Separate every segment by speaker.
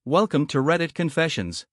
Speaker 1: Welcome to Reddit Confessions.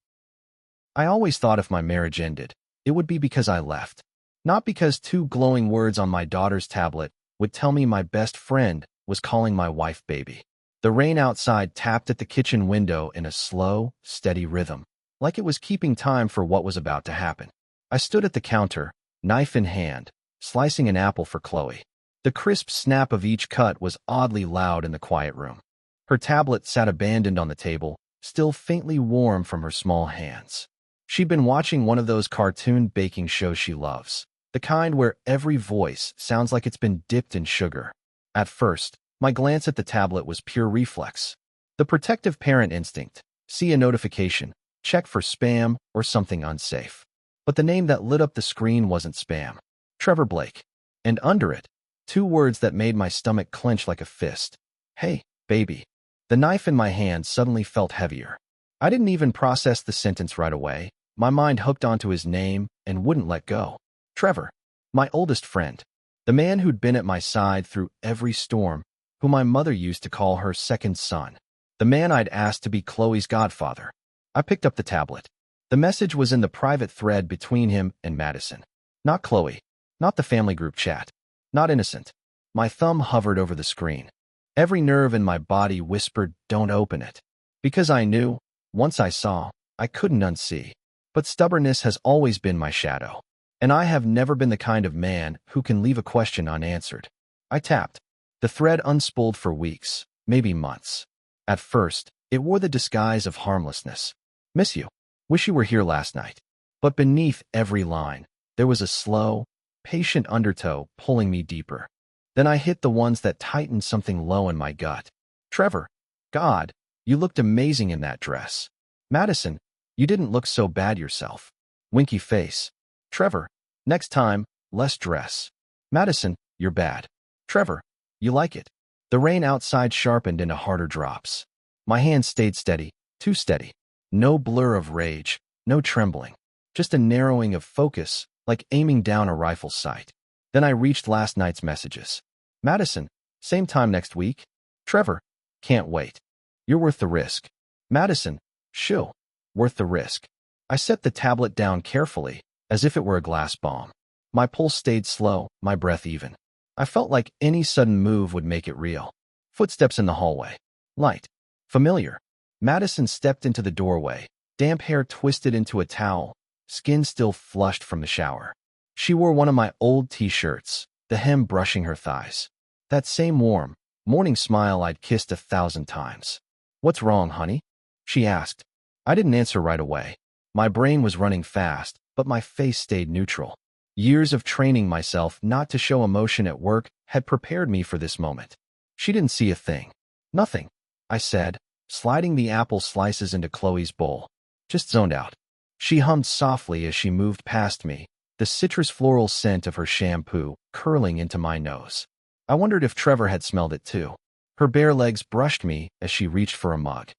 Speaker 2: I always thought if my marriage ended, it would be because I left. Not because two glowing words on my daughter's tablet would tell me my best friend was calling my wife baby. The rain outside tapped at the kitchen window in a slow, steady rhythm, like it was keeping time for what was about to happen. I stood at the counter, knife in hand, slicing an apple for Chloe. The crisp snap of each cut was oddly loud in the quiet room. Her tablet sat abandoned on the table, still faintly warm from her small hands. She'd been watching one of those cartoon baking shows she loves, the kind where every voice sounds like it's been dipped in sugar. At first, my glance at the tablet was pure reflex. The protective parent instinct, see a notification, check for spam or something unsafe. But the name that lit up the screen wasn't spam. Trevor Blake. And under it, two words that made my stomach clench like a fist. Hey, baby. The knife in my hand suddenly felt heavier. I didn't even process the sentence right away. My mind hooked onto his name and wouldn't let go. Trevor, my oldest friend, the man who'd been at my side through every storm, who my mother used to call her second son, the man I'd asked to be Chloe's godfather. I picked up the tablet. The message was in the private thread between him and Madison. Not Chloe, not the family group chat, not innocent. My thumb hovered over the screen. Every nerve in my body whispered, don't open it. Because I knew, once I saw, I couldn't unsee. But stubbornness has always been my shadow. And I have never been the kind of man who can leave a question unanswered. I tapped. The thread unspooled for weeks, maybe months. At first, it wore the disguise of harmlessness. Miss you. Wish you were here last night. But beneath every line, there was a slow, patient undertow pulling me deeper. Then I hit the ones that tightened something low in my gut. Trevor, God, you looked amazing in that dress. Madison, you didn't look so bad yourself. Winky face. Trevor, next time, less dress. Madison, you're bad. Trevor, you like it. The rain outside sharpened into harder drops. My hand stayed steady, too steady. No blur of rage, no trembling. Just a narrowing of focus, like aiming down a rifle sight. Then I reached last night's messages. Madison, same time next week. Trevor, can't wait. You're worth the risk. Madison, shoo, worth the risk. I set the tablet down carefully, as if it were a glass bomb. My pulse stayed slow, my breath even. I felt like any sudden move would make it real. Footsteps in the hallway. Light. Familiar. Madison stepped into the doorway, damp hair twisted into a towel, skin still flushed from the shower. She wore one of my old t-shirts, the hem brushing her thighs. That same warm, morning smile I'd kissed 1,000 times. What's wrong, honey? She asked. I didn't answer right away. My brain was running fast, but my face stayed neutral. Years of training myself not to show emotion at work had prepared me for this moment. She didn't see a thing. Nothing, I said, sliding the apple slices into Chloe's bowl. Just zoned out. She hummed softly as she moved past me, the citrus floral scent of her shampoo curling into my nose. I wondered if Trevor had smelled it too. Her bare legs brushed me as she reached for a mug.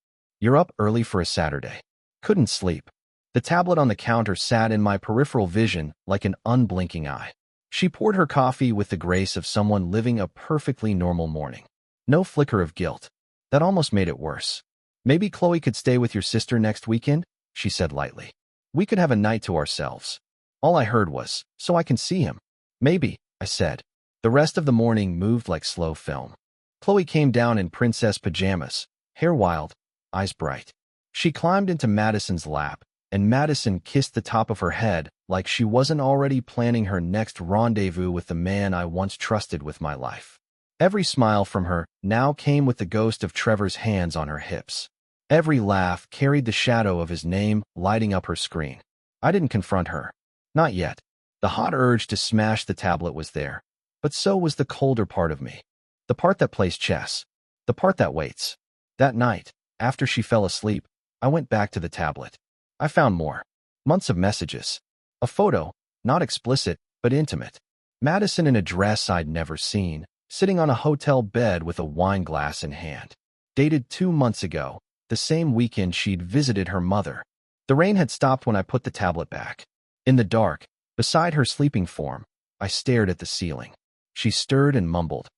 Speaker 2: You're up early for a Saturday. Couldn't sleep. The tablet on the counter sat in my peripheral vision like an unblinking eye. She poured her coffee with the grace of someone living a perfectly normal morning. No flicker of guilt. That almost made it worse. Maybe Chloe could stay with your sister next weekend, she said lightly. We could have a night to ourselves. All I heard was, so I can see him. Maybe, I said. The rest of the morning moved like slow film. Chloe came down in princess pajamas, hair wild, eyes bright. She climbed into Madison's lap, and Madison kissed the top of her head like she wasn't already planning her next rendezvous with the man I once trusted with my life. Every smile from her now came with the ghost of Trevor's hands on her hips. Every laugh carried the shadow of his name lighting up her screen. I didn't confront her. Not yet. The hot urge to smash the tablet was there. But so was the colder part of me. The part that plays chess. The part that waits. That night, after she fell asleep, I went back to the tablet. I found more. Months of messages. A photo, not explicit, but intimate. Madison in a dress I'd never seen, sitting on a hotel bed with a wine glass in hand. Dated 2 months ago, the same weekend she'd visited her mother. The rain had stopped when I put the tablet back. In the dark, beside her sleeping form, I stared at the ceiling. She stirred and mumbled,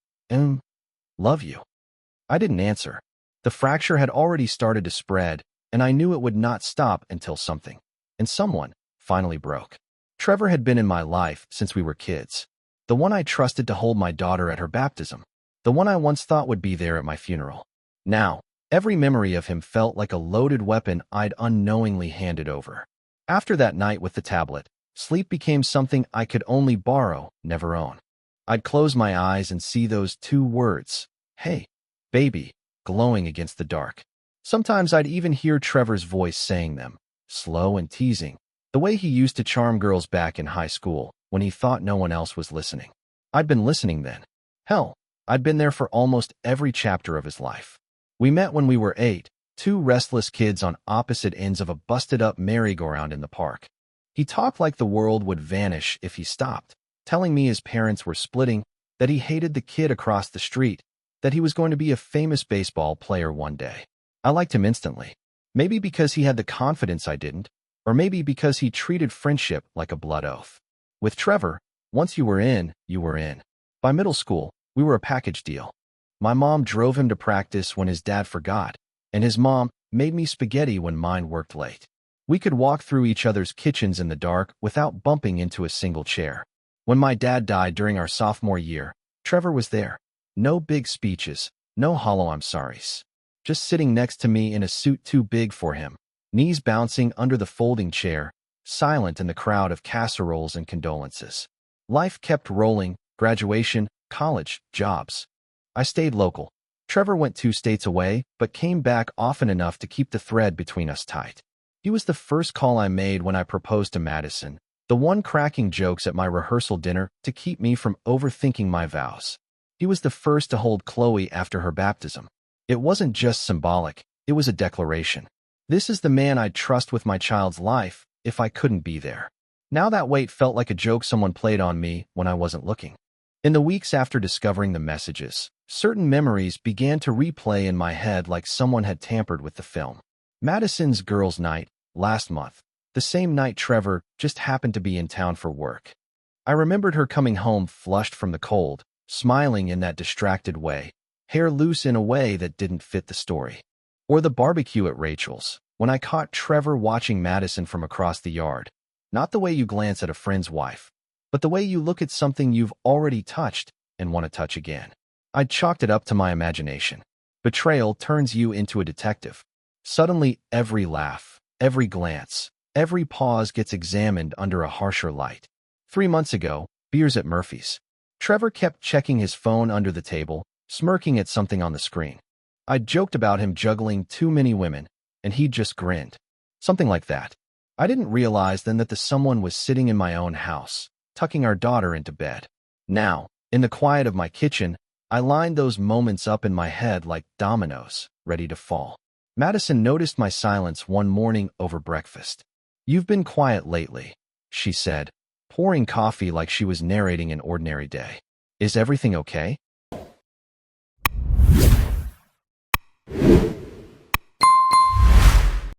Speaker 2: love you. I didn't answer. The fracture had already started to spread, and I knew it would not stop until something, and someone, finally broke. Trevor had been in my life since we were kids. The one I trusted to hold my daughter at her baptism. The one I once thought would be there at my funeral. Now, every memory of him felt like a loaded weapon I'd unknowingly handed over. After that night with the tablet, sleep became something I could only borrow, never own. I'd close my eyes and see those two words, "Hey, baby," glowing against the dark. Sometimes I'd even hear Trevor's voice saying them, slow and teasing, the way he used to charm girls back in high school when he thought no one else was listening. I'd been listening then. Hell, I'd been there for almost every chapter of his life. We met when we were 8, two restless kids on opposite ends of a busted-up merry-go-round in the park. He talked like the world would vanish if he stopped, telling me his parents were splitting, that he hated the kid across the street, that he was going to be a famous baseball player one day. I liked him instantly. Maybe because he had the confidence I didn't, or maybe because he treated friendship like a blood oath. With Trevor, once you were in, you were in. By middle school, we were a package deal. My mom drove him to practice when his dad forgot, and his mom made me spaghetti when mine worked late. We could walk through each other's kitchens in the dark without bumping into a single chair. When my dad died during our sophomore year, Trevor was there. No big speeches, no hollow I'm sorries. Just sitting next to me in a suit too big for him, knees bouncing under the folding chair, silent in the crowd of casseroles and condolences. Life kept rolling, graduation, college, jobs. I stayed local. Trevor went 2 states away, but came back often enough to keep the thread between us tight. He was the first call I made when I proposed to Madison, the one cracking jokes at my rehearsal dinner to keep me from overthinking my vows. He was the first to hold Chloe after her baptism. It wasn't just symbolic, it was a declaration. This is the man I'd trust with my child's life if I couldn't be there. Now that weight felt like a joke someone played on me when I wasn't looking. In the weeks after discovering the messages, certain memories began to replay in my head like someone had tampered with the film. Madison's girls' night, last month, the same night Trevor just happened to be in town for work. I remembered her coming home flushed from the cold, smiling in that distracted way, hair loose in a way that didn't fit the story. Or the barbecue at Rachel's, when I caught Trevor watching Madison from across the yard. Not the way you glance at a friend's wife, but the way you look at something you've already touched and want to touch again. I'd chalked it up to my imagination. Betrayal turns you into a detective. Suddenly, every laugh, every glance, every pause gets examined under a harsher light. 3 months ago, beers at Murphy's. Trevor kept checking his phone under the table, smirking at something on the screen. I'd joked about him juggling too many women, and he'd just grinned. Something like that. I didn't realize then that the someone was sitting in my own house, tucking our daughter into bed. Now, in the quiet of my kitchen, I lined those moments up in my head like dominoes, ready to fall. Madison noticed my silence one morning over breakfast. "You've been quiet lately," she said, pouring coffee like she was narrating an ordinary day. "Is everything okay?"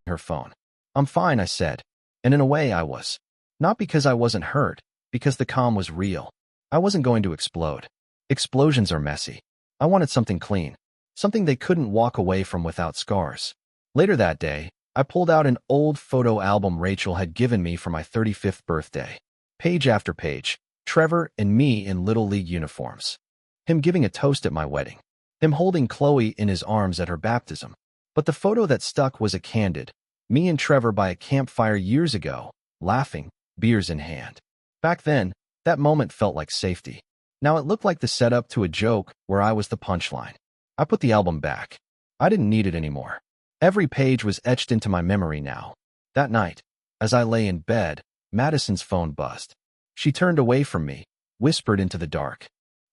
Speaker 2: Her phone. "I'm fine," I said, and in a way I was. Not because I wasn't hurt, because the calm was real. I wasn't going to explode. Explosions are messy. I wanted something clean, something they couldn't walk away from without scars. Later that day, I pulled out an old photo album Rachel had given me for my 35th birthday. Page after page, Trevor and me in Little League uniforms. Him giving a toast at my wedding. Him holding Chloe in his arms at her baptism. But the photo that stuck was a candid, me and Trevor by a campfire years ago, laughing, beers in hand. Back then, that moment felt like safety. Now it looked like the setup to a joke where I was the punchline. I put the album back. I didn't need it anymore. Every page was etched into my memory now. That night, as I lay in bed, Madison's phone buzzed. She turned away from me, whispered into the dark.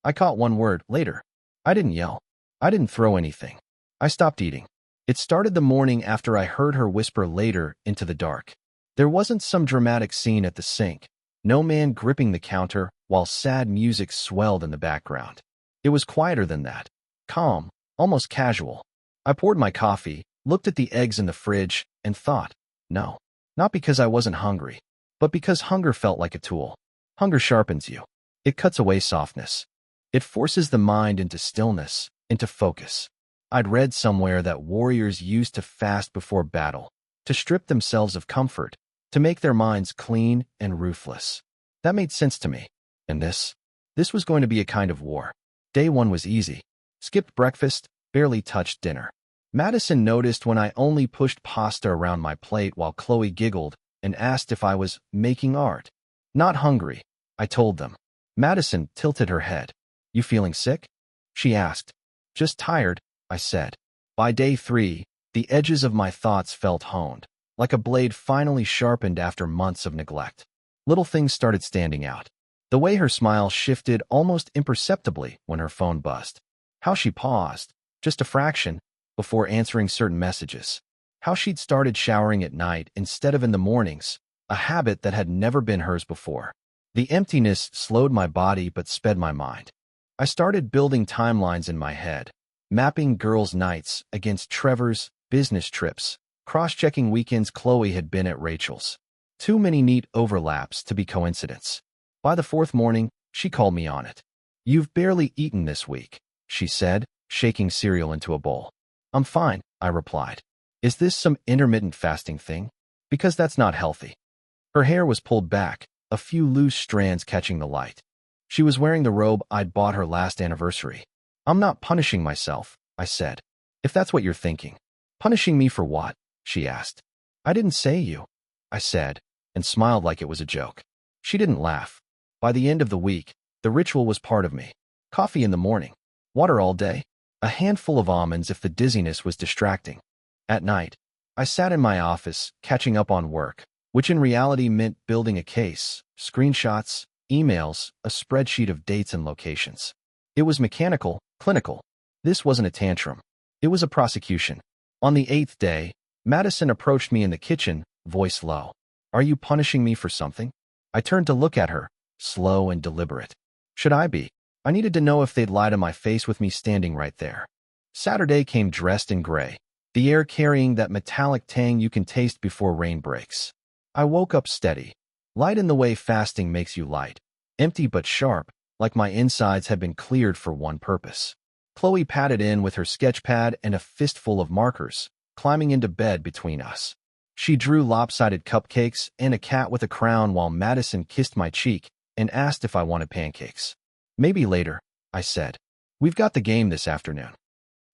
Speaker 2: I caught one word, later. I didn't yell. I didn't throw anything. I stopped eating. It started the morning after I heard her whisper later into the dark. There wasn't some dramatic scene at the sink. No man gripping the counter while sad music swelled in the background. It was quieter than that. Calm, almost casual. I poured my coffee, looked at the eggs in the fridge, and thought, no. Not because I wasn't hungry, but because hunger felt like a tool. Hunger sharpens you. It cuts away softness. It forces the mind into stillness, into focus. I'd read somewhere that warriors used to fast before battle, to strip themselves of comfort, to make their minds clean and ruthless. That made sense to me. And this was going to be a kind of war. Day one was easy. Skipped breakfast, barely touched dinner. Madison noticed when I only pushed pasta around my plate while Chloe giggled and asked if I was making art. Not hungry, I told them. Madison tilted her head. You feeling sick? She asked. Just tired, I said. By day 3, the edges of my thoughts felt honed, like a blade finally sharpened after months of neglect. Little things started standing out. The way her smile shifted almost imperceptibly when her phone buzzed. How she paused, just a fraction, before answering certain messages. How she'd started showering at night instead of in the mornings, a habit that had never been hers before. The emptiness slowed my body but sped my mind. I started building timelines in my head, mapping girls' nights against Trevor's business trips, cross-checking weekends Chloe had been at Rachel's. Too many neat overlaps to be coincidence. By the 4th morning, she called me on it. You've barely eaten this week, she said, shaking cereal into a bowl. I'm fine, I replied. Is this some intermittent fasting thing? Because that's not healthy. Her hair was pulled back, a few loose strands catching the light. She was wearing the robe I'd bought her last anniversary. I'm not punishing myself, I said. If that's what you're thinking. Punishing me for what? She asked. I didn't say you, I said, and smiled like it was a joke. She didn't laugh. By the end of the week, the ritual was part of me. Coffee in the morning, water all day, a handful of almonds if the dizziness was distracting. At night, I sat in my office, catching up on work, which in reality meant building a case, screenshots, emails, a spreadsheet of dates and locations. It was mechanical, clinical. This wasn't a tantrum. It was a prosecution. On the 8th day, Madison approached me in the kitchen, voice low. Are you punishing me for something? I turned to look at her, slow and deliberate. Should I be? I needed to know if they'd lie to my face with me standing right there. Saturday came dressed in gray, the air carrying that metallic tang you can taste before rain breaks. I woke up steady, light in the way fasting makes you light, empty but sharp, like my insides had been cleared for one purpose. Chloe patted in with her sketch pad and a fistful of markers, climbing into bed between us. She drew lopsided cupcakes and a cat with a crown while Madison kissed my cheek and asked if I wanted pancakes. Maybe later, I said. We've got the game this afternoon.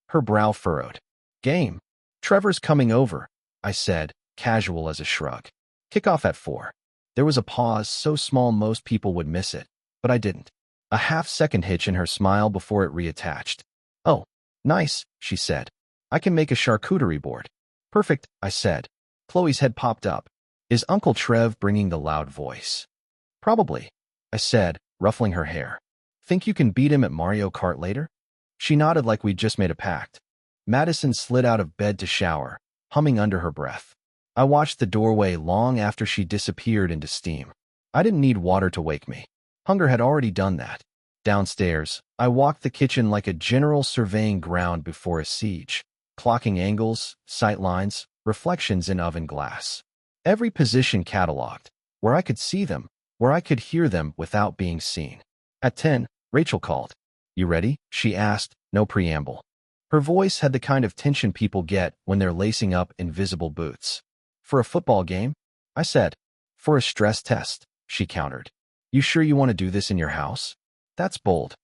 Speaker 2: Her brow furrowed. Game? Trevor's coming over, I said, casual as a shrug. Kick off at 4. There was a pause so small most people would miss it, but I didn't. A half-second hitch in her smile before it reattached. Oh, nice, she said. I can make a charcuterie board. Perfect, I said. Chloe's head popped up. Is Uncle Trev bringing the loud voice? Probably, I said, ruffling her hair. Think you can beat him at Mario Kart later? She nodded like we'd just made a pact. Madison slid out of bed to shower, humming under her breath. I watched the doorway long after she disappeared into steam. I didn't need water to wake me. Hunger had already done that. Downstairs, I walked the kitchen like a general surveying ground before a siege, clocking angles, sight lines, reflections in oven glass. Every position cataloged, where I could see them, where I could hear them without being seen. At 10, Rachel called. You ready? She asked, no preamble. Her voice had the kind of tension people get when they're lacing up invisible boots. For a football game? I said. For a stress test, she countered. You sure you want to do this in your house? That's bold.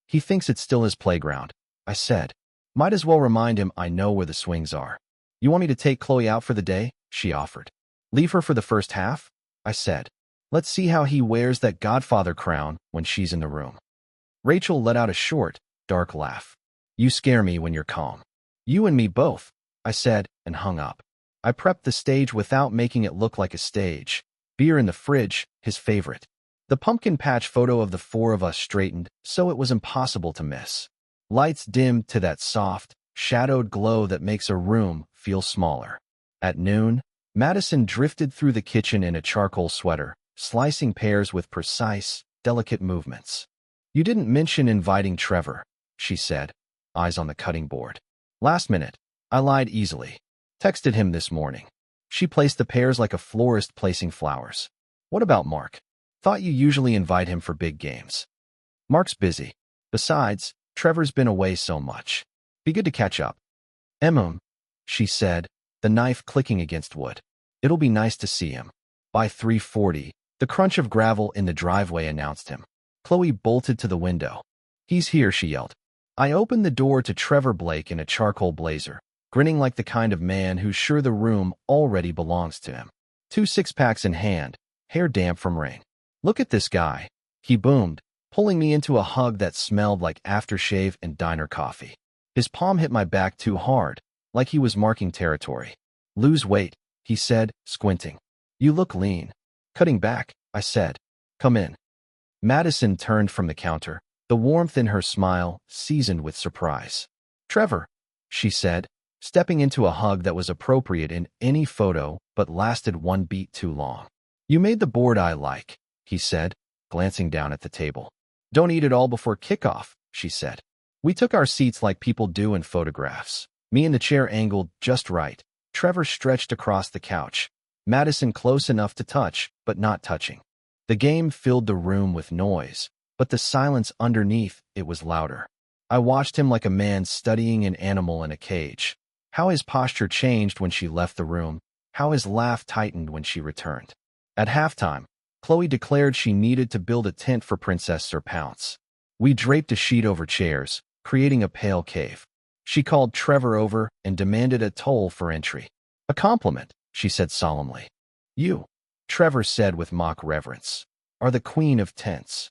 Speaker 2: He thinks it's still his playground, I said. Might as well remind him I know where the swings are. You want me to take Chloe out for the day? She offered. Leave her for the first half? I said. Let's see how he wears that godfather crown when she's in the room. Rachel let out a short, dark laugh. You scare me when you're calm. You and me both, I said, and hung up. I prepped the stage without making it look like a stage. Beer in the fridge, his favorite. The pumpkin patch photo of the 4 of us straightened, so it was impossible to miss. Lights dimmed to that soft, shadowed glow that makes a room feel smaller. At noon, Madison drifted through the kitchen in a charcoal sweater, slicing pears with precise, delicate movements. You didn't mention inviting Trevor, she said, eyes on the cutting board. Last minute, I lied easily. Texted him this morning. She placed the pears like a florist placing flowers. What about Mark? Thought you usually invite him for big games. Mark's busy. Besides, Trevor's been away so much. Be good to catch up. She said, the knife clicking against wood. It'll be nice to see him. By 3:40, the crunch of gravel in the driveway announced him. Chloe bolted to the window. He's here, she yelled. I opened the door to Trevor Blake in a charcoal blazer, grinning like the kind of man who's sure the room already belongs to him. 2 six-packs in hand, hair damp from rain. Look at this guy, he boomed, pulling me into a hug that smelled like aftershave and diner coffee. His palm hit my back too hard, like he was marking territory. Lose weight, he said, squinting. You look lean. Cutting back, I said. Come in. Madison turned from the counter, the warmth in her smile seasoned with surprise. Trevor, she said, stepping into a hug that was appropriate in any photo but lasted 1 beat too long. You made the board I like, he said, glancing down at the table. Don't eat it all before kickoff, she said. We took our seats like people do in photographs. Me in the chair angled just right. Trevor stretched across the couch. Madison close enough to touch, but not touching. The game filled the room with noise, but the silence underneath it was louder. I watched him like a man studying an animal in a cage. How his posture changed when she left the room, how his laugh tightened when she returned. At halftime, Chloe declared she needed to build a tent for Princess Sir Pounce. We draped a sheet over chairs, creating a pale cave. She called Trevor over and demanded a toll for entry. A compliment, she said solemnly. You, Trevor said with mock reverence, are the queen of tents.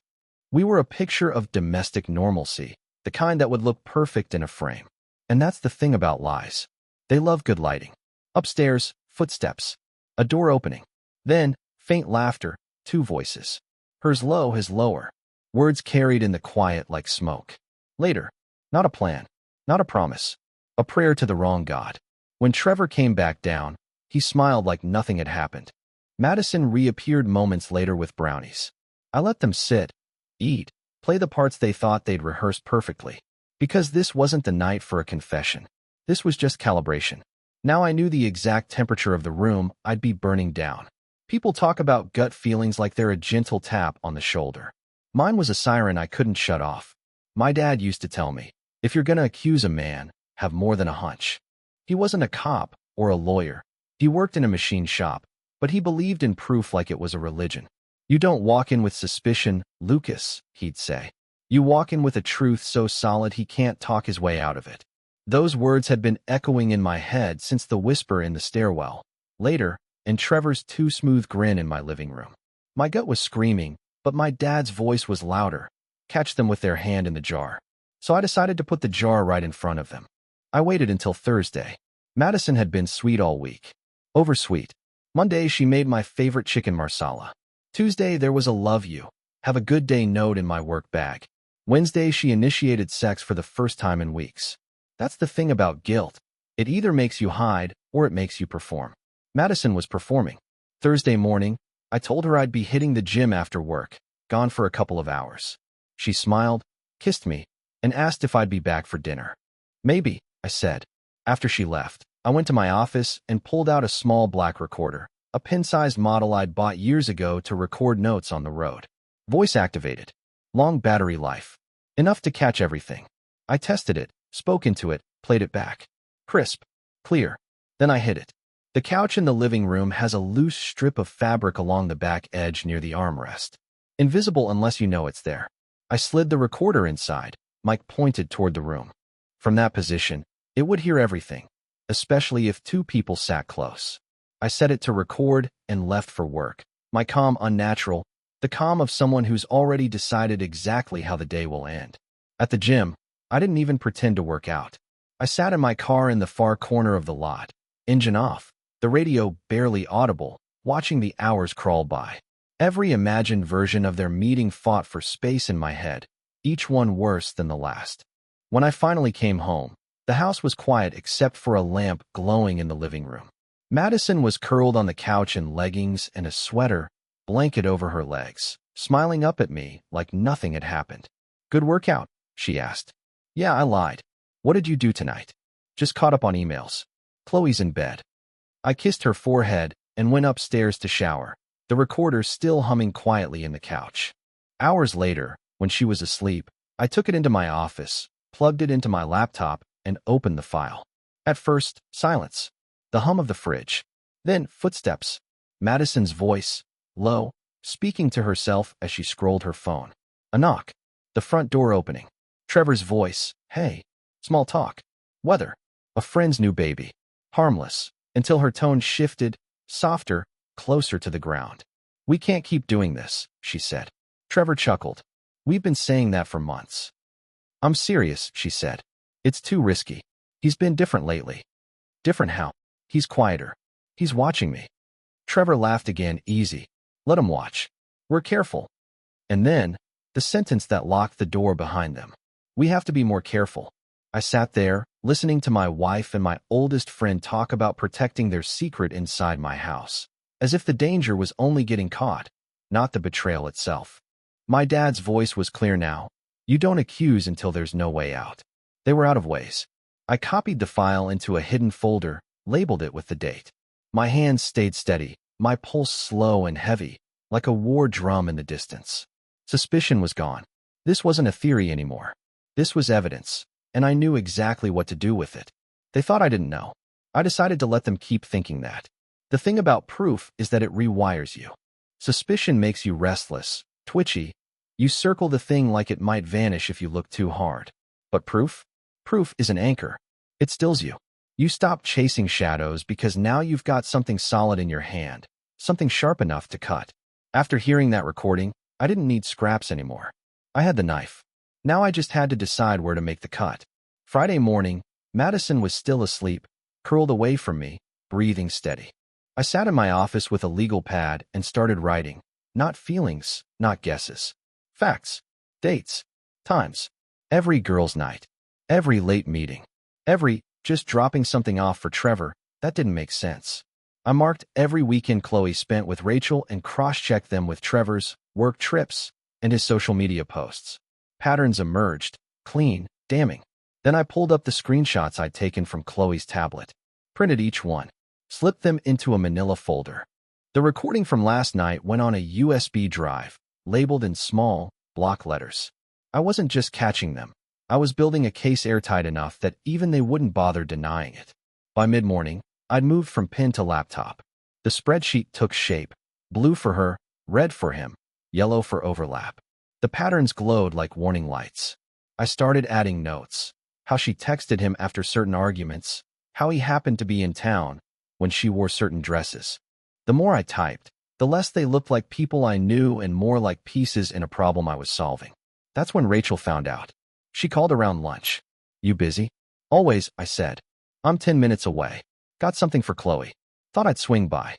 Speaker 2: We were a picture of domestic normalcy, the kind that would look perfect in a frame. And that's the thing about lies. They love good lighting. Upstairs, footsteps. A door opening. Then, faint laughter, 2 voices. Hers low, his lower. Words carried in the quiet like smoke. Later. Not a plan. Not a promise. A prayer to the wrong God. When Trevor came back down, he smiled like nothing had happened. Madison reappeared moments later with brownies. I let them sit, eat, play the parts they thought they'd rehearsed perfectly. Because this wasn't the night for a confession. This was just calibration. Now I knew the exact temperature of the room I'd be burning down. People talk about gut feelings like they're a gentle tap on the shoulder. Mine was a siren I couldn't shut off. My dad used to tell me, if you're gonna accuse a man, have more than a hunch. He wasn't a cop or a lawyer. He worked in a machine shop, but he believed in proof like it was a religion. You don't walk in with suspicion, Lucas, he'd say. You walk in with a truth so solid he can't talk his way out of it. Those words had been echoing in my head since the whisper in the stairwell. Later, and Trevor's too smooth grin in my living room. My gut was screaming, but my dad's voice was louder. Catch them with their hand in the jar. So I decided to put the jar right in front of them. I waited until Thursday. Madison had been sweet all week. Oversweet. Monday, she made my favorite chicken marsala. Tuesday, there was a love you, have a good day note in my work bag. Wednesday, she initiated sex for the first time in weeks. That's the thing about guilt. It either makes you hide or it makes you perform. Madison was performing. Thursday morning, I told her I'd be hitting the gym after work, gone for a couple of hours. She smiled, kissed me, and asked if I'd be back for dinner. Maybe, I said. After she left, I went to my office and pulled out a small black recorder, a pin-sized model I'd bought years ago to record notes on the road. Voice activated. Long battery life. Enough to catch everything. I tested it, spoke into it, played it back. Crisp. Clear. Then I hit it. The couch in the living room has a loose strip of fabric along the back edge near the armrest. Invisible unless you know it's there. I slid the recorder inside. Mike pointed toward the room. From that position, it would hear everything, especially if 2 people sat close. I set it to record and left for work. My calm unnatural, the calm of someone who's already decided exactly how the day will end. At the gym, I didn't even pretend to work out. I sat in my car in the far corner of the lot, engine off, the radio barely audible, watching the hours crawl by. Every imagined version of their meeting fought for space in my head, each one worse than the last. When I finally came home, the house was quiet except for a lamp glowing in the living room. Madison was curled on the couch in leggings and a sweater, blanket over her legs, smiling up at me like nothing had happened. Good workout, she asked. Yeah, I lied. What did you do tonight? Just caught up on emails. Chloe's in bed. I kissed her forehead and went upstairs to shower, the recorder still humming quietly in the couch. Hours later, when she was asleep, I took it into my office, plugged it into my laptop, and opened the file. At first, silence. The hum of the fridge. Then, footsteps. Madison's voice, low, speaking to herself as she scrolled her phone. A knock. The front door opening. Trevor's voice, hey. Small talk. Weather. A friend's new baby. Harmless. Until her tone shifted, softer, closer to the ground. We can't keep doing this, she said. Trevor chuckled. We've been saying that for months. I'm serious, she said. It's too risky. He's been different lately. Different how? He's quieter. He's watching me. Trevor laughed again, easy. Let him watch. We're careful. And then, the sentence that locked the door behind them. We have to be more careful. I sat there, listening to my wife and my oldest friend talk about protecting their secret inside my house, as if the danger was only getting caught, not the betrayal itself. My dad's voice was clear now. You don't accuse until there's no way out. They were out of ways. I copied the file into a hidden folder, labeled it with the date. My hands stayed steady, my pulse slow and heavy, like a war drum in the distance. Suspicion was gone. This wasn't a theory anymore. This was evidence, and I knew exactly what to do with it. They thought I didn't know. I decided to let them keep thinking that. The thing about proof is that it rewires you. Suspicion makes you restless, twitchy. You circle the thing like it might vanish if you look too hard. But proof? Proof is an anchor. It stills you. You stop chasing shadows because now you've got something solid in your hand, something sharp enough to cut. After hearing that recording, I didn't need scraps anymore. I had the knife. Now I just had to decide where to make the cut. Friday morning, Madison was still asleep, curled away from me, breathing steady. I sat in my office with a legal pad and started writing. Not feelings, not guesses. Facts. Dates. Times. Every girls' night. Every late meeting. Every just dropping something off for Trevor. That didn't make sense. I marked every weekend Chloe spent with Rachel and cross-checked them with Trevor's work trips and his social media posts. Patterns emerged, clean, damning. Then I pulled up the screenshots I'd taken from Chloe's tablet, printed each one, slipped them into a manila folder. The recording from last night went on a USB drive, labeled in small, block letters. I wasn't just catching them. I was building a case airtight enough that even they wouldn't bother denying it. By mid-morning, I'd moved from pen to laptop. The spreadsheet took shape. Blue for her, red for him, yellow for overlap. The patterns glowed like warning lights. I started adding notes. How she texted him after certain arguments, how he happened to be in town when she wore certain dresses. The more I typed, the less they looked like people I knew and more like pieces in a problem I was solving. That's when Rachel found out. She called around lunch. You busy? Always, I said. I'm 10 minutes away. Got something for Chloe. Thought I'd swing by.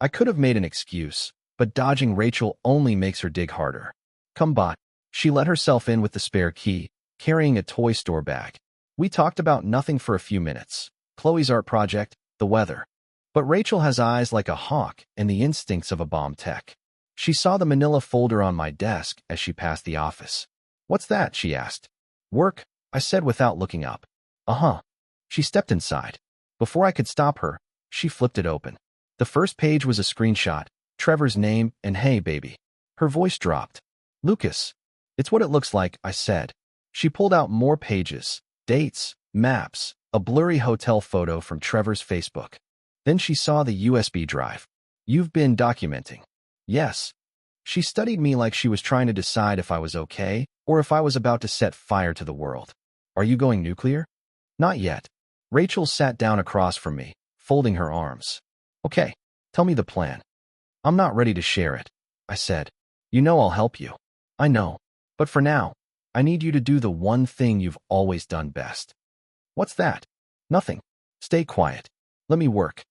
Speaker 2: I could have made an excuse, but dodging Rachel only makes her dig harder. Come by. She let herself in with the spare key, carrying a toy store bag. We talked about nothing for a few minutes. Chloe's art project, the weather. But Rachel has eyes like a hawk and the instincts of a bomb tech. She saw the manila folder on my desk as she passed the office. What's that? She asked. Work, I said without looking up. Uh-huh. She stepped inside. Before I could stop her, she flipped it open. The first page was a screenshot, Trevor's name, and hey, baby. Her voice dropped. Lucas. It's what it looks like, I said. She pulled out more pages, dates, maps, a blurry hotel photo from Trevor's Facebook. Then she saw the USB drive. You've been documenting. Yes. She studied me like she was trying to decide if I was okay or if I was about to set fire to the world. Are you going nuclear? Not yet. Rachel sat down across from me, folding her arms. Okay, tell me the plan. I'm not ready to share it, I said. You know I'll help you. I know. But for now, I need you to do the one thing you've always done best. What's that? Nothing. Stay quiet. Let me work.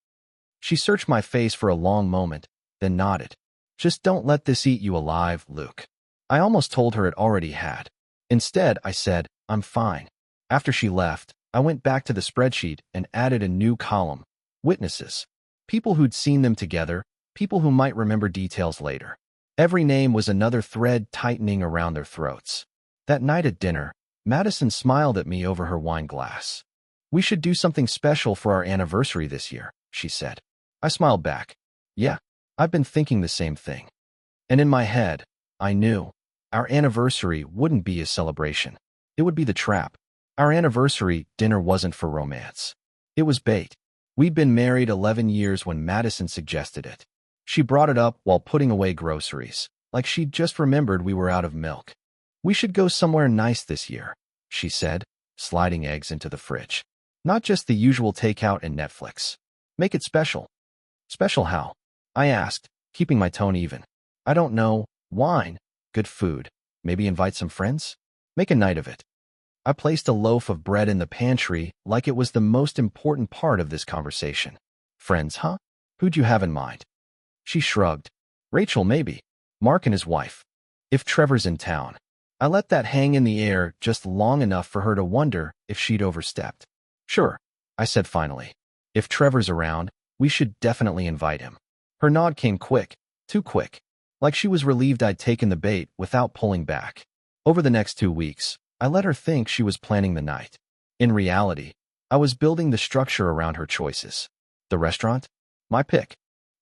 Speaker 2: She searched my face for a long moment, then nodded. Just don't let this eat you alive, Luke. I almost told her it already had. Instead, I said, I'm fine. After she left, I went back to the spreadsheet and added a new column. Witnesses. People who'd seen them together, people who might remember details later. Every name was another thread tightening around their throats. That night at dinner, Madison smiled at me over her wine glass. We should do something special for our anniversary this year, she said. I smiled back. Yeah, I've been thinking the same thing. And in my head, I knew our anniversary wouldn't be a celebration. It would be the trap. Our anniversary dinner wasn't for romance. It was bait. We'd been married 11 years when Madison suggested it. She brought it up while putting away groceries, like she'd just remembered we were out of milk. We should go somewhere nice this year, she said, sliding eggs into the fridge. Not just the usual takeout and Netflix. Make it special. Special how? I asked, keeping my tone even. I don't know. Wine. Good food. Maybe invite some friends? Make a night of it. I placed a loaf of bread in the pantry like it was the most important part of this conversation. Friends, huh? Who'd you have in mind? She shrugged. Rachel, maybe. Mark and his wife. If Trevor's in town. I let that hang in the air just long enough for her to wonder if she'd overstepped. Sure, I said finally. If Trevor's around, we should definitely invite him. Her nod came quick, too quick, like she was relieved I'd taken the bait without pulling back. Over the next 2 weeks, I let her think she was planning the night. In reality, I was building the structure around her choices. The restaurant? My pick.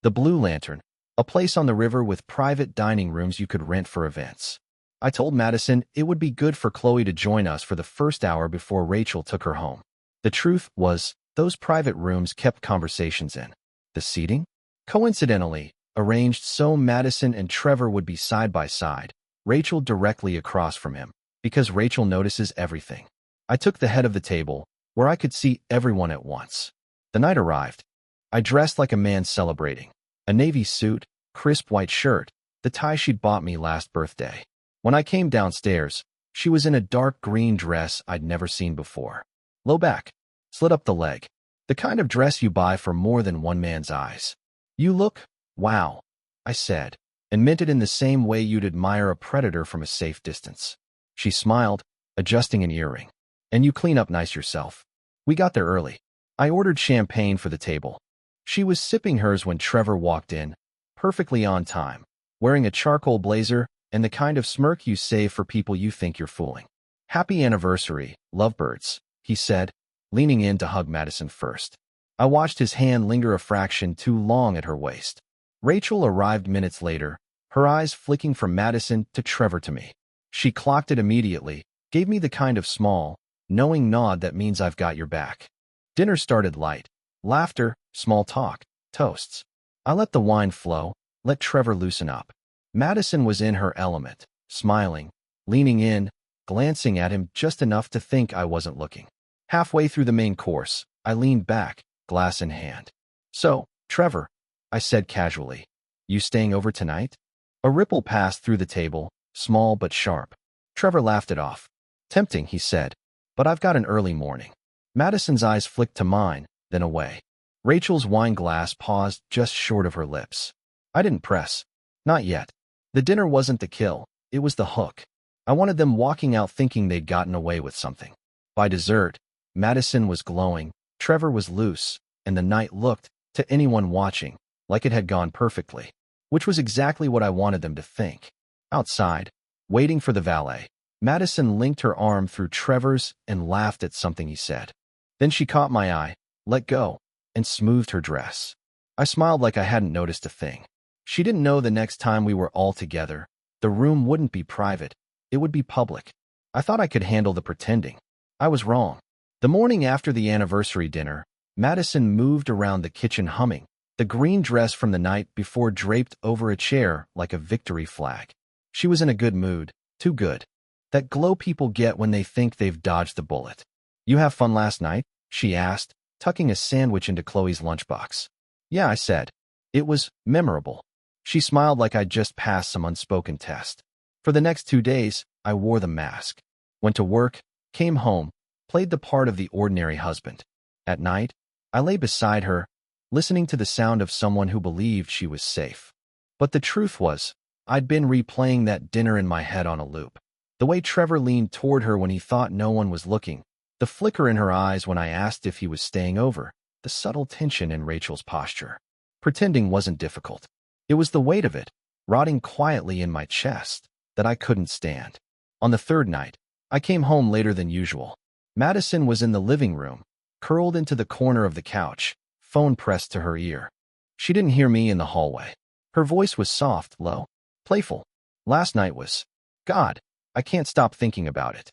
Speaker 2: The Blue Lantern, a place on the river with private dining rooms you could rent for events. I told Madison it would be good for Chloe to join us for the first hour before Rachel took her home. The truth was, those private rooms kept conversations in. The seating? Coincidentally, arranged so Madison and Trevor would be side by side, Rachel directly across from him, because Rachel notices everything. I took the head of the table, where I could see everyone at once. The night arrived. I dressed like a man celebrating. A navy suit, crisp white shirt, the tie she'd bought me last birthday. When I came downstairs, she was in a dark green dress I'd never seen before. Low back, slit up the leg. The kind of dress you buy for more than one man's eyes. You look, wow, I said, and meant it in the same way you'd admire a predator from a safe distance. She smiled, adjusting an earring. And you clean up nice yourself. We got there early. I ordered champagne for the table. She was sipping hers when Trevor walked in, perfectly on time, wearing a charcoal blazer and the kind of smirk you save for people you think you're fooling. Happy anniversary, lovebirds, he said, leaning in to hug Madison first. I watched his hand linger a fraction too long at her waist. Rachel arrived minutes later, her eyes flicking from Madison to Trevor to me. She clocked it immediately, gave me the kind of small, knowing nod that means I've got your back. Dinner started light. Laughter, small talk, toasts. I let the wine flow, let Trevor loosen up. Madison was in her element, smiling, leaning in, glancing at him just enough to think I wasn't looking. Halfway through the main course, I leaned back, glass in hand. So, Trevor, I said casually, you staying over tonight? A ripple passed through the table, small but sharp. Trevor laughed it off. Tempting, he said, but I've got an early morning. Madison's eyes flicked to mine, then away. Rachel's wine glass paused just short of her lips. I didn't press. Not yet. The dinner wasn't the kill, it was the hook. I wanted them walking out thinking they'd gotten away with something. By dessert, Madison was glowing, Trevor was loose, and the night looked, to anyone watching, like it had gone perfectly, which was exactly what I wanted them to think. Outside, waiting for the valet, Madison linked her arm through Trevor's and laughed at something he said. Then she caught my eye, let go, and smoothed her dress. I smiled like I hadn't noticed a thing. She didn't know the next time we were all together, the room wouldn't be private, it would be public. I thought I could handle the pretending. I was wrong. The morning after the anniversary dinner, Madison moved around the kitchen humming, the green dress from the night before draped over a chair like a victory flag. She was in a good mood, too good. That glow people get when they think they've dodged the bullet. You have fun last night? She asked, tucking a sandwich into Chloe's lunchbox. Yeah, I said. It was memorable. She smiled like I'd just passed some unspoken test. For the next 2 days, I wore the mask. Went to work, came home, played the part of the ordinary husband. At night, I lay beside her, listening to the sound of someone who believed she was safe. But the truth was, I'd been replaying that dinner in my head on a loop. The way Trevor leaned toward her when he thought no one was looking, the flicker in her eyes when I asked if he was staying over, the subtle tension in Rachel's posture. Pretending wasn't difficult. It was the weight of it, rotting quietly in my chest, that I couldn't stand. On the third night, I came home later than usual. Madison was in the living room, curled into the corner of the couch, phone pressed to her ear. She didn't hear me in the hallway. Her voice was soft, low, playful. Last night was, God, I can't stop thinking about it.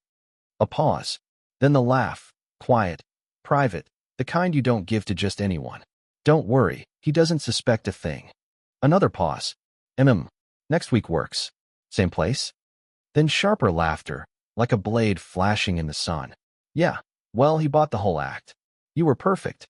Speaker 2: A pause. Then the laugh, quiet, private, the kind you don't give to just anyone. Don't worry, he doesn't suspect a thing. Another pause. Next week works. Same place? Then sharper laughter, like a blade flashing in the sun. Yeah, well, he bought the whole act. You were perfect.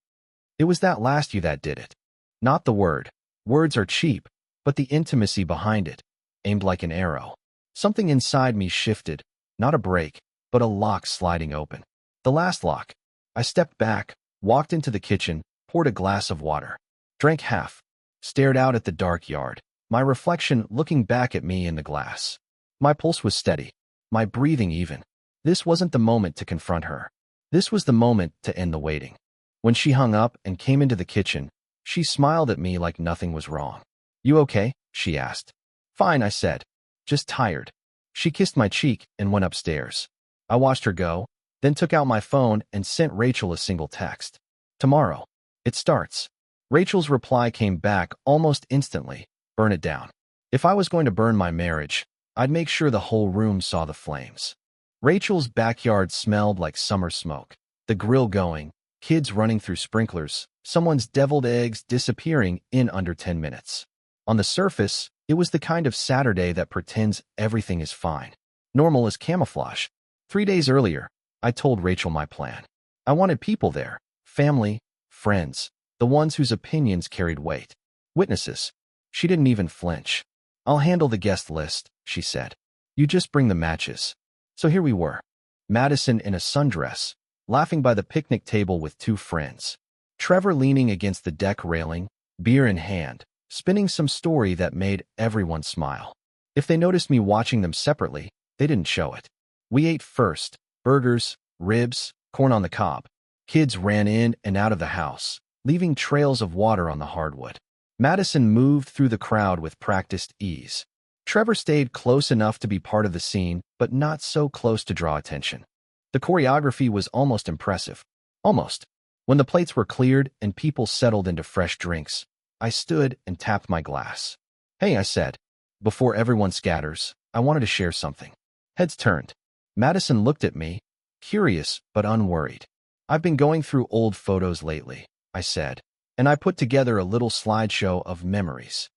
Speaker 2: It was that last you that did it. Not the word. Words are cheap, but the intimacy behind it, aimed like an arrow. Something inside me shifted, not a break, but a lock sliding open. The last lock. I stepped back, walked into the kitchen, poured a glass of water, drank half, stared out at the dark yard, my reflection looking back at me in the glass. My pulse was steady, my breathing even. This wasn't the moment to confront her. This was the moment to end the waiting. When she hung up and came into the kitchen, she smiled at me like nothing was wrong. You okay? She asked. Fine, I said. Just tired. She kissed my cheek and went upstairs. I watched her go, then took out my phone and sent Rachel a single text. Tomorrow. It starts. Rachel's reply came back almost instantly. Burn it down. If I was going to burn my marriage, I'd make sure the whole room saw the flames. Rachel's backyard smelled like summer smoke. The grill going, kids running through sprinklers, someone's deviled eggs disappearing in under 10 minutes. On the surface, it was the kind of Saturday that pretends everything is fine. Normal as camouflage. 3 days earlier, I told Rachel my plan. I wanted people there. Family, friends, the ones whose opinions carried weight. Witnesses. She didn't even flinch. I'll handle the guest list, she said. You just bring the matches. So here we were. Madison in a sundress, laughing by the picnic table with 2 friends. Trevor leaning against the deck railing, beer in hand, spinning some story that made everyone smile. If they noticed me watching them separately, they didn't show it. We ate first, burgers, ribs, corn on the cob. Kids ran in and out of the house, leaving trails of water on the hardwood. Madison moved through the crowd with practiced ease. Trevor stayed close enough to be part of the scene, but not so close to draw attention. The choreography was almost impressive. Almost. When the plates were cleared and people settled into fresh drinks, I stood and tapped my glass. Hey, I said. Before everyone scatters, I wanted to share something. Heads turned. Madison looked at me, curious but unworried. I've been going through old photos lately, I said, and I put together a little slideshow of memories.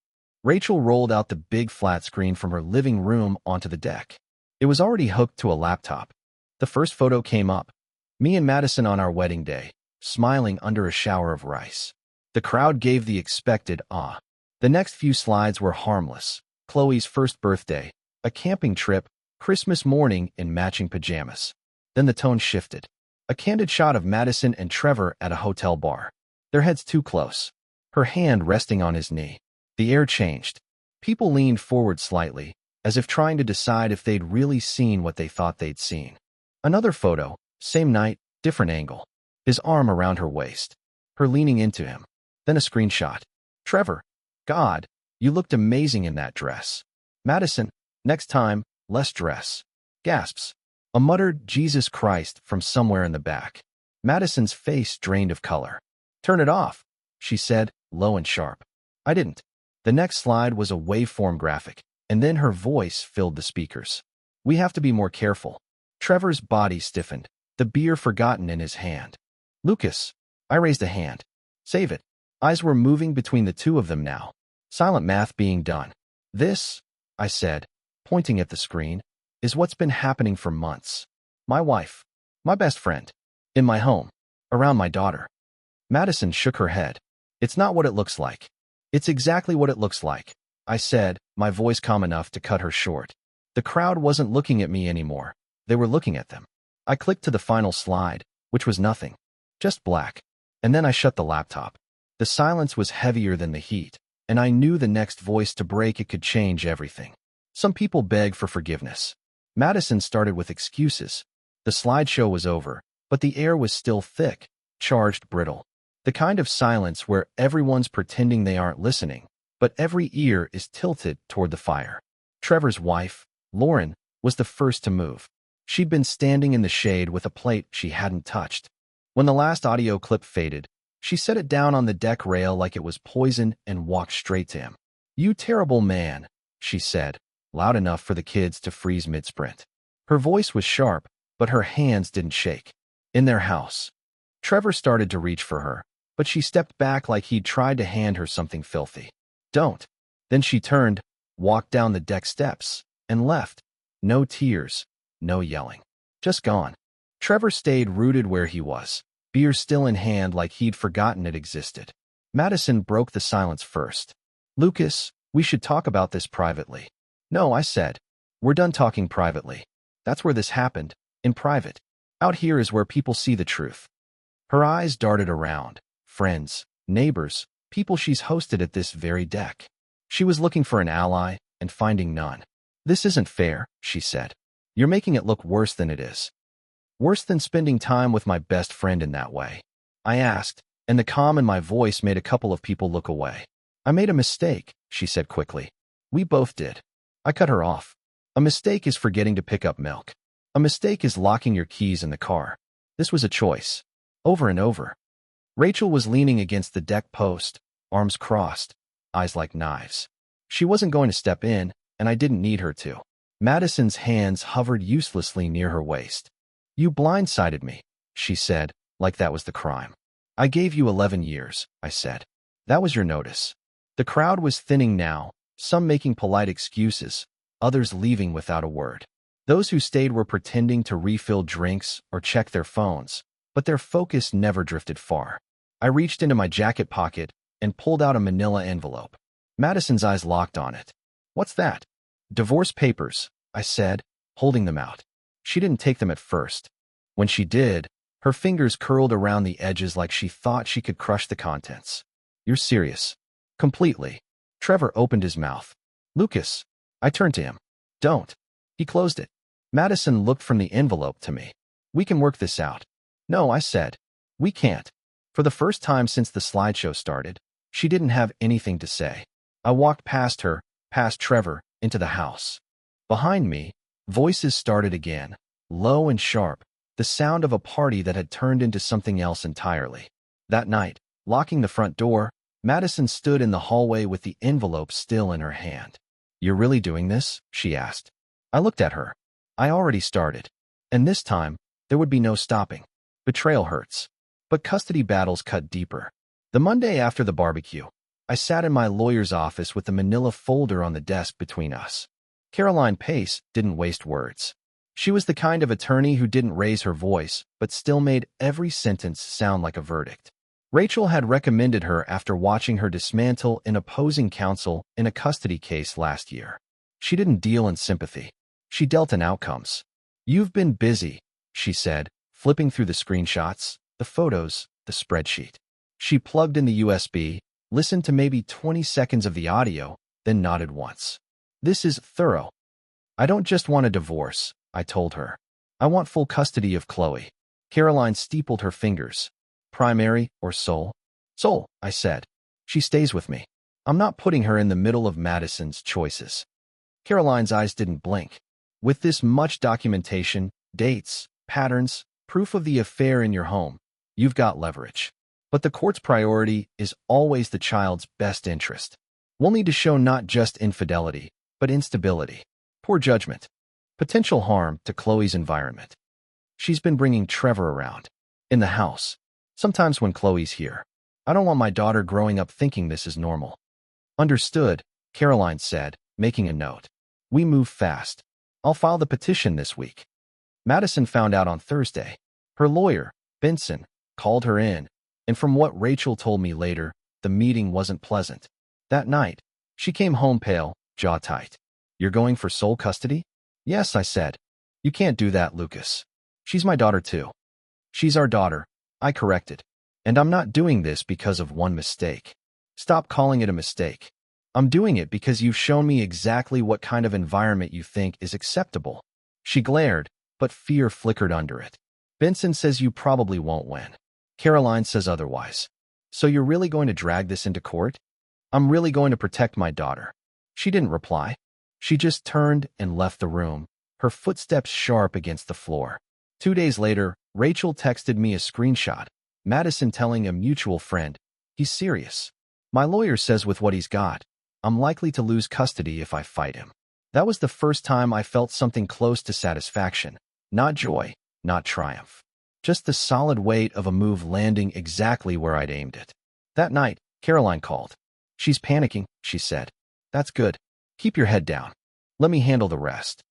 Speaker 2: Rachel rolled out the big flat screen from her living room onto the deck. It was already hooked to a laptop. The first photo came up. Me and Madison on our wedding day, smiling under a shower of rice. The crowd gave the expected ah. The next few slides were harmless. Chloe's first birthday, a camping trip, Christmas morning in matching pajamas. Then the tone shifted. A candid shot of Madison and Trevor at a hotel bar. Their heads too close. Her hand resting on his knee. The air changed. People leaned forward slightly, as if trying to decide if they'd really seen what they thought they'd seen. Another photo, same night, different angle. His arm around her waist. Her leaning into him. Then a screenshot. Trevor, God, you looked amazing in that dress. Madison, next time, less dress. Gasps. A muttered Jesus Christ from somewhere in the back. Madison's face drained of color. Turn it off, she said, low and sharp. I didn't. The next slide was a waveform graphic, and then her voice filled the speakers. We have to be more careful. Trevor's body stiffened, the beer forgotten in his hand. Lucas. I raised a hand. Save it. Eyes were moving between the two of them now. Silent math being done. This, I said, pointing at the screen, is what's been happening for months. My wife. My best friend. In my home. Around my daughter. Madison shook her head. It's not what it looks like. It's exactly what it looks like, I said, my voice calm enough to cut her short. The crowd wasn't looking at me anymore. They were looking at them. I clicked to the final slide, which was nothing. Just black. And then I shut the laptop. The silence was heavier than the heat, and I knew the next voice to break it could change everything. Some people begged for forgiveness. Madison started with excuses. The slideshow was over, but the air was still thick, charged, brittle. The kind of silence where everyone's pretending they aren't listening, but every ear is tilted toward the fire. Trevor's wife, Lauren, was the first to move. She'd been standing in the shade with a plate she hadn't touched. When the last audio clip faded, she set it down on the deck rail like it was poison and walked straight to him. You terrible man, she said, loud enough for the kids to freeze mid-sprint. Her voice was sharp, but her hands didn't shake. in their house. Trevor started to reach for her, but she stepped back like he'd tried to hand her something filthy. Don't. Then she turned, walked down the deck steps, and left. No tears, no yelling. Just gone. Trevor stayed rooted where he was, beer still in hand like he'd forgotten it existed. Madison broke the silence first. Lucas, we should talk about this privately. No, I said. We're done talking privately. That's where this happened, in private. Out here is where people see the truth. Her eyes darted around. Friends, neighbors, people she's hosted at this very deck. She was looking for an ally and finding none. This isn't fair, she said. You're making it look worse than it is. Worse than spending time with my best friend in that way. I asked, and the calm in my voice made a couple of people look away. I made a mistake, she said quickly. We both did. I cut her off. A mistake is forgetting to pick up milk. A mistake is locking your keys in the car. This was a choice. Over and over. Rachel was leaning against the deck post, arms crossed, eyes like knives. She wasn't going to step in, and I didn't need her to. Madison's hands hovered uselessly near her waist. You blindsided me, she said, like that was the crime. I gave you 11 years, I said. That was your notice. The crowd was thinning now, some making polite excuses, others leaving without a word. Those who stayed were pretending to refill drinks or check their phones, but their focus never drifted far. I reached into my jacket pocket and pulled out a manila envelope. Madison's eyes locked on it. What's that? Divorce papers, I said, holding them out. She didn't take them at first. When she did, her fingers curled around the edges like she thought she could crush the contents. You're serious. Completely. Trevor opened his mouth. Lucas. I turned to him. Don't. He closed it. Madison looked from the envelope to me. We can work this out. No, I said. We can't. For the first time since the slideshow started, she didn't have anything to say. I walked past her, past Trevor, into the house. Behind me, voices started again, low and sharp, the sound of a party that had turned into something else entirely. That night, locking the front door, Madison stood in the hallway with the envelope still in her hand. You're really doing this? She asked. I looked at her. I already started. And this time, there would be no stopping. Betrayal hurts. But custody battles cut deeper. The Monday after the barbecue, I sat in my lawyer's office with the manila folder on the desk between us. Caroline Pace didn't waste words. She was the kind of attorney who didn't raise her voice, but still made every sentence sound like a verdict. Rachel had recommended her after watching her dismantle an opposing counsel in a custody case last year. She didn't deal in sympathy. She dealt in outcomes. You've been busy, she said, flipping through the screenshots, the photos, the spreadsheet. She plugged in the USB, listened to maybe 20 seconds of the audio, then nodded once. This is thorough. I don't just want a divorce, I told her. I want full custody of Chloe. Caroline steepled her fingers. Primary or sole? Sole, I said. She stays with me. I'm not putting her in the middle of Madison's choices. Caroline's eyes didn't blink. With this much documentation, dates, patterns, proof of the affair in your home, you've got leverage. But the court's priority is always the child's best interest. We'll need to show not just infidelity, but instability, poor judgment, potential harm to Chloe's environment. She's been bringing Trevor around, in the house, sometimes when Chloe's here. I don't want my daughter growing up thinking this is normal. Understood, Caroline said, making a note. We move fast. I'll file the petition this week. Madison found out on Thursday. Her lawyer, Benson, called her in, and from what Rachel told me later, the meeting wasn't pleasant. That night, she came home pale, jaw tight. You're going for sole custody? Yes, I said. You can't do that, Lucas. She's my daughter too. She's our daughter, I corrected. And I'm not doing this because of one mistake. Stop calling it a mistake. I'm doing it because you've shown me exactly what kind of environment you think is acceptable. She glared, but fear flickered under it. Benson says you probably won't win. Caroline says otherwise. So you're really going to drag this into court? I'm really going to protect my daughter. She didn't reply. She just turned and left the room, her footsteps sharp against the floor. 2 days later, Rachel texted me a screenshot, Madison telling a mutual friend, he's serious. My lawyer says with what he's got, I'm likely to lose custody if I fight him. That was the first time I felt something close to satisfaction, not joy, not triumph. just the solid weight of a move landing exactly where I'd aimed it. That night, Caroline called. "She's panicking," she said. "That's good. Keep your head down. Let me handle the rest."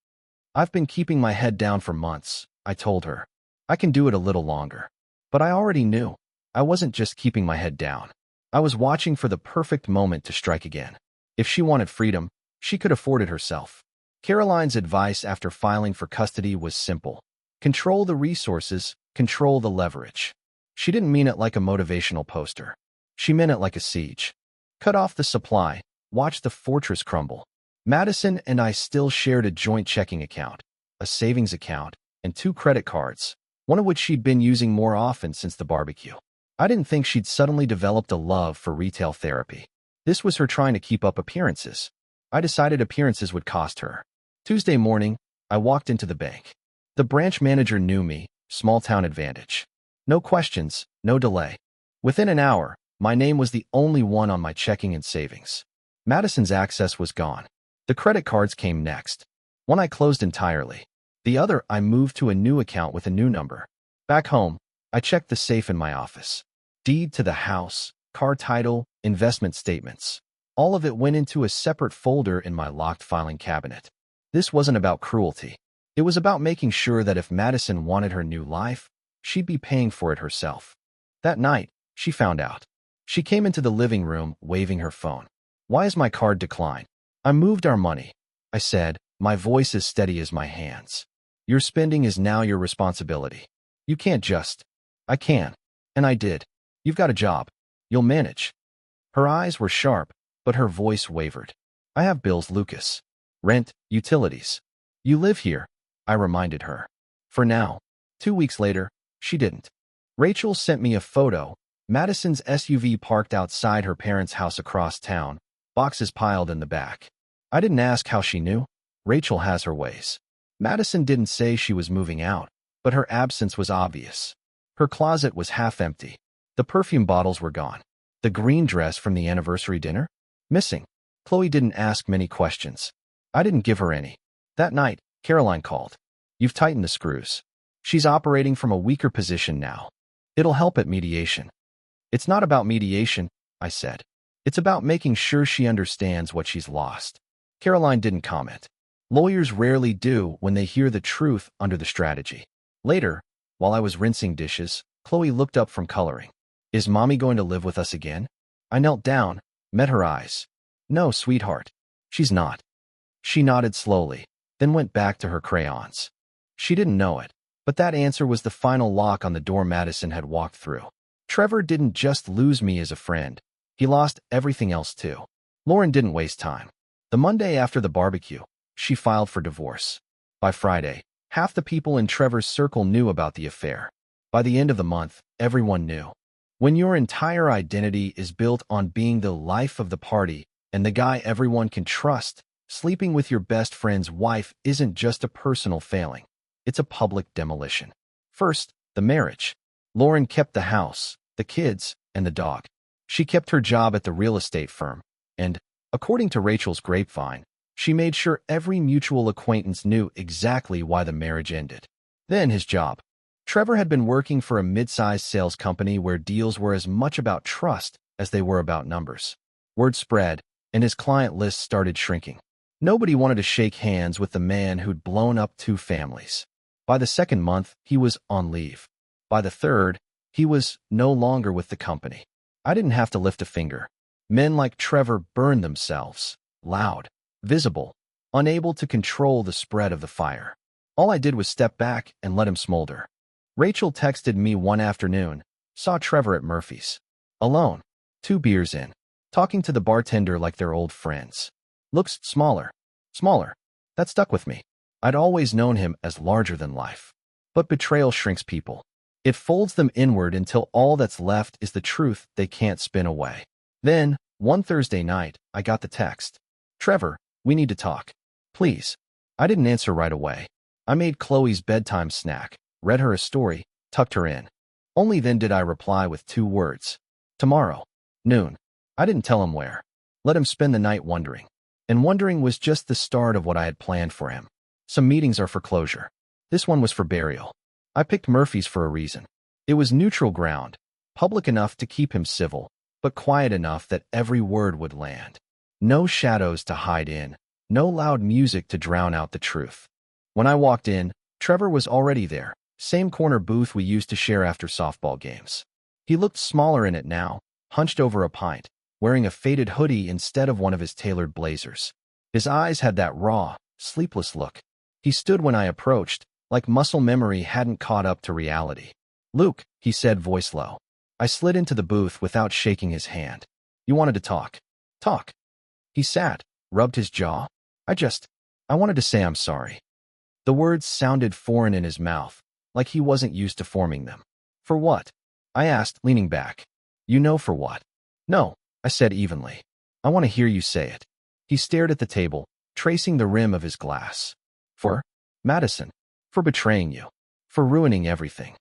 Speaker 2: "I've been keeping my head down for months," I told her. "I can do it a little longer." But I already knew. I wasn't just keeping my head down. I was watching for the perfect moment to strike again. If she wanted freedom, she could afford it herself. Caroline's advice after filing for custody was simple. Control the resources, control the leverage. She didn't mean it like a motivational poster. She meant it like a siege. Cut off the supply, watch the fortress crumble. Madison and I still shared a joint checking account, a savings account, and 2 credit cards, one of which she'd been using more often since the barbecue. I didn't think she'd suddenly developed a love for retail therapy. This was her trying to keep up appearances. I decided appearances would cost her. Tuesday morning, I walked into the bank. The branch manager knew me, small town advantage. No questions, no delay. Within an hour, my name was the only one on my checking and savings. Madison's access was gone. The credit cards came next. One I closed entirely. The other I moved to a new account with a new number. Back home, I checked the safe in my office. Deed to the house, car title, investment statements. All of it went into a separate folder in my locked filing cabinet. This wasn't about cruelty. It was about making sure that if Madison wanted her new life, she'd be paying for it herself. That night, she found out. She came into the living room, waving her phone. "Why is my card declined?" "I moved our money," I said, my voice as steady as my hands. "Your spending is now your responsibility. You can't just." "I can." And I did. "You've got a job. You'll manage." Her eyes were sharp, but her voice wavered. "I have bills, Lucas. Rent, utilities. You live here," I reminded her. For now. 2 weeks later, she didn't. Rachel sent me a photo. Madison's SUV parked outside her parents' house across town, boxes piled in the back. I didn't ask how she knew. Rachel has her ways. Madison didn't say she was moving out, but her absence was obvious. Her closet was half empty. The perfume bottles were gone. The green dress from the anniversary dinner? Missing. Chloe didn't ask many questions. I didn't give her any. That night, Caroline called. "You've tightened the screws. She's operating from a weaker position now. It'll help at mediation." "It's not about mediation," I said. "It's about making sure she understands what she's lost." Caroline didn't comment. Lawyers rarely do when they hear the truth under the strategy. Later, while I was rinsing dishes, Chloe looked up from coloring. "Is Mommy going to live with us again?" I knelt down, met her eyes. "No, sweetheart. She's not." She nodded slowly, then went back to her crayons. She didn't know it, but that answer was the final lock on the door Madison had walked through. Trevor didn't just lose me as a friend. He lost everything else too. Lauren didn't waste time. The Monday after the barbecue, she filed for divorce. By Friday, half the people in Trevor's circle knew about the affair. By the end of the month, everyone knew. When your entire identity is built on being the life of the party and the guy everyone can trust, sleeping with your best friend's wife isn't just a personal failing. It's a public demolition. First, the marriage. Lauren kept the house, the kids, and the dog. She kept her job at the real estate firm, and, according to Rachel's grapevine, she made sure every mutual acquaintance knew exactly why the marriage ended. Then his job. Trevor had been working for a mid-sized sales company where deals were as much about trust as they were about numbers. Word spread, and his client list started shrinking. Nobody wanted to shake hands with the man who'd blown up 2 families. By the second month, he was on leave. By the third, he was no longer with the company. I didn't have to lift a finger. Men like Trevor burned themselves, loud, visible, unable to control the spread of the fire. All I did was step back and let him smolder. Rachel texted me one afternoon, saw Trevor at Murphy's. Alone, 2 beers in, talking to the bartender like they're old friends. Looks smaller. That stuck with me. I'd always known him as larger than life. But betrayal shrinks people. It folds them inward until all that's left is the truth they can't spin away. Then, one Thursday night, I got the text. "Trevor, we need to talk. Please." I didn't answer right away. I made Chloe's bedtime snack, read her a story, tucked her in. Only then did I reply with 2 words. "Tomorrow. Noon." I didn't tell him where. Let him spend the night wondering. And wondering was just the start of what I had planned for him. Some meetings are for closure. This one was for burial. I picked Murphy's for a reason. It was neutral ground, public enough to keep him civil, but quiet enough that every word would land. No shadows to hide in, no loud music to drown out the truth. When I walked in, Trevor was already there, same corner booth we used to share after softball games. He looked smaller in it now, hunched over a pint, wearing a faded hoodie instead of one of his tailored blazers. His eyes had that raw, sleepless look. He stood when I approached, like muscle memory hadn't caught up to reality. "Luke," he said, voice low. I slid into the booth without shaking his hand. "You wanted to talk." "Talk." He sat, rubbed his jaw. I wanted to say I'm sorry." The words sounded foreign in his mouth, like he wasn't used to forming them. "For what?" I asked, leaning back. "You know for what." "No," I said evenly. "I want to hear you say it." He stared at the table, tracing the rim of his glass. "For Madison. For betraying you. For ruining everything."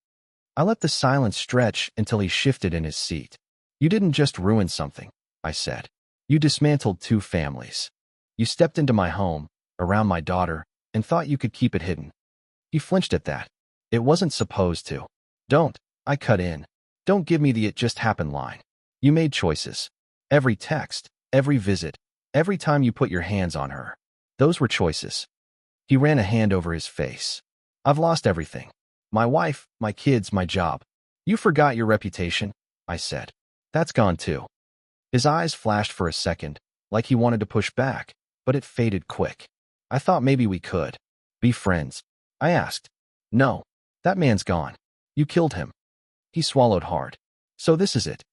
Speaker 2: I let the silence stretch until he shifted in his seat. "You didn't just ruin something," I said. "You dismantled 2 families. You stepped into my home, around my daughter, and thought you could keep it hidden." He flinched at that. "It wasn't supposed to." "Don't," I cut in. "Don't give me the 'it just happened' line. You made choices. Every text, every visit, every time you put your hands on her. Those were choices." He ran a hand over his face. "I've lost everything. My wife, my kids, my job. You forgot your reputation," I said. "That's gone too." His eyes flashed for a second, like he wanted to push back, but it faded quick. "I thought maybe we could be friends." I asked. "No. That man's gone. You killed him." He swallowed hard. "So this is it.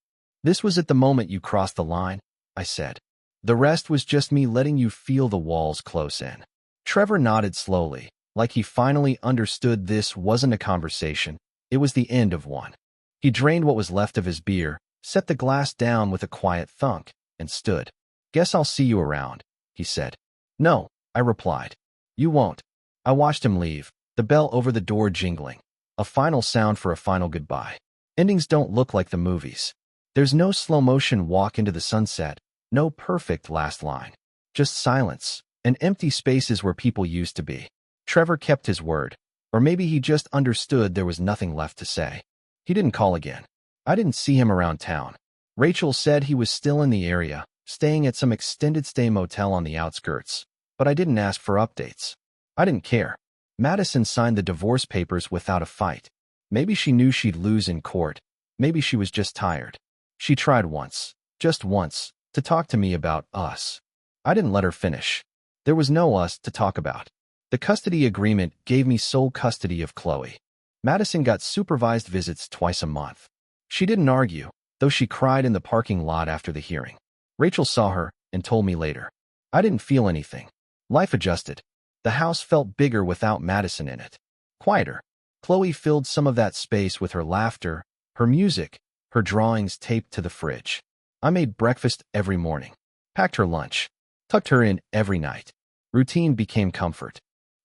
Speaker 2: This was at the moment you crossed the line," I said. "The rest was just me letting you feel the walls close in." Trevor nodded slowly, like he finally understood this wasn't a conversation, it was the end of one. He drained what was left of his beer, set the glass down with a quiet thunk, and stood. "Guess I'll see you around," he said. "No," I replied. "You won't." I watched him leave, the bell over the door jingling. A final sound for a final goodbye. Endings don't look like the movies. There's no slow-motion walk into the sunset, no perfect last line. Just silence, and empty spaces where people used to be. Trevor kept his word, or maybe he just understood there was nothing left to say. He didn't call again. I didn't see him around town. Rachel said he was still in the area, staying at some extended-stay motel on the outskirts, but I didn't ask for updates. I didn't care. Madison signed the divorce papers without a fight. Maybe she knew she'd lose in court. Maybe she was just tired. She tried once, just once, to talk to me about us. I didn't let her finish. There was no us to talk about. The custody agreement gave me sole custody of Chloe. Madison got supervised visits twice a month. She didn't argue, though she cried in the parking lot after the hearing. Rachel saw her and told me later. I didn't feel anything. Life adjusted. The house felt bigger without Madison in it. Quieter. Chloe filled some of that space with her laughter, her music, her drawings taped to the fridge. I made breakfast every morning, packed her lunch, tucked her in every night. Routine became comfort.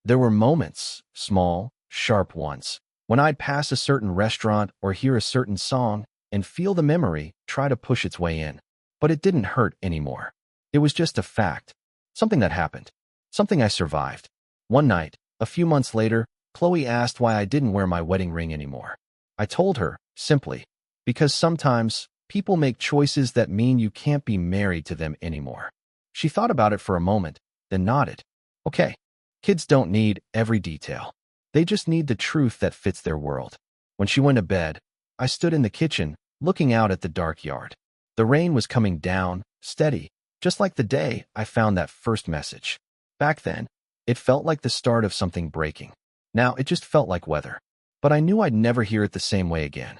Speaker 2: There were moments, small, sharp ones, when I'd pass a certain restaurant or hear a certain song and feel the memory try to push its way in. But it didn't hurt anymore. It was just a fact, something that happened, something I survived. One night, a few months later, Chloe asked why I didn't wear my wedding ring anymore. I told her, simply, because sometimes people make choices that mean you can't be married to them anymore. She thought about it for a moment, then nodded. Okay. Kids don't need every detail. They just need the truth that fits their world. When she went to bed, I stood in the kitchen, looking out at the dark yard. The rain was coming down, steady, just like the day I found that first message. Back then, it felt like the start of something breaking. Now it just felt like weather. But I knew I'd never hear it the same way again.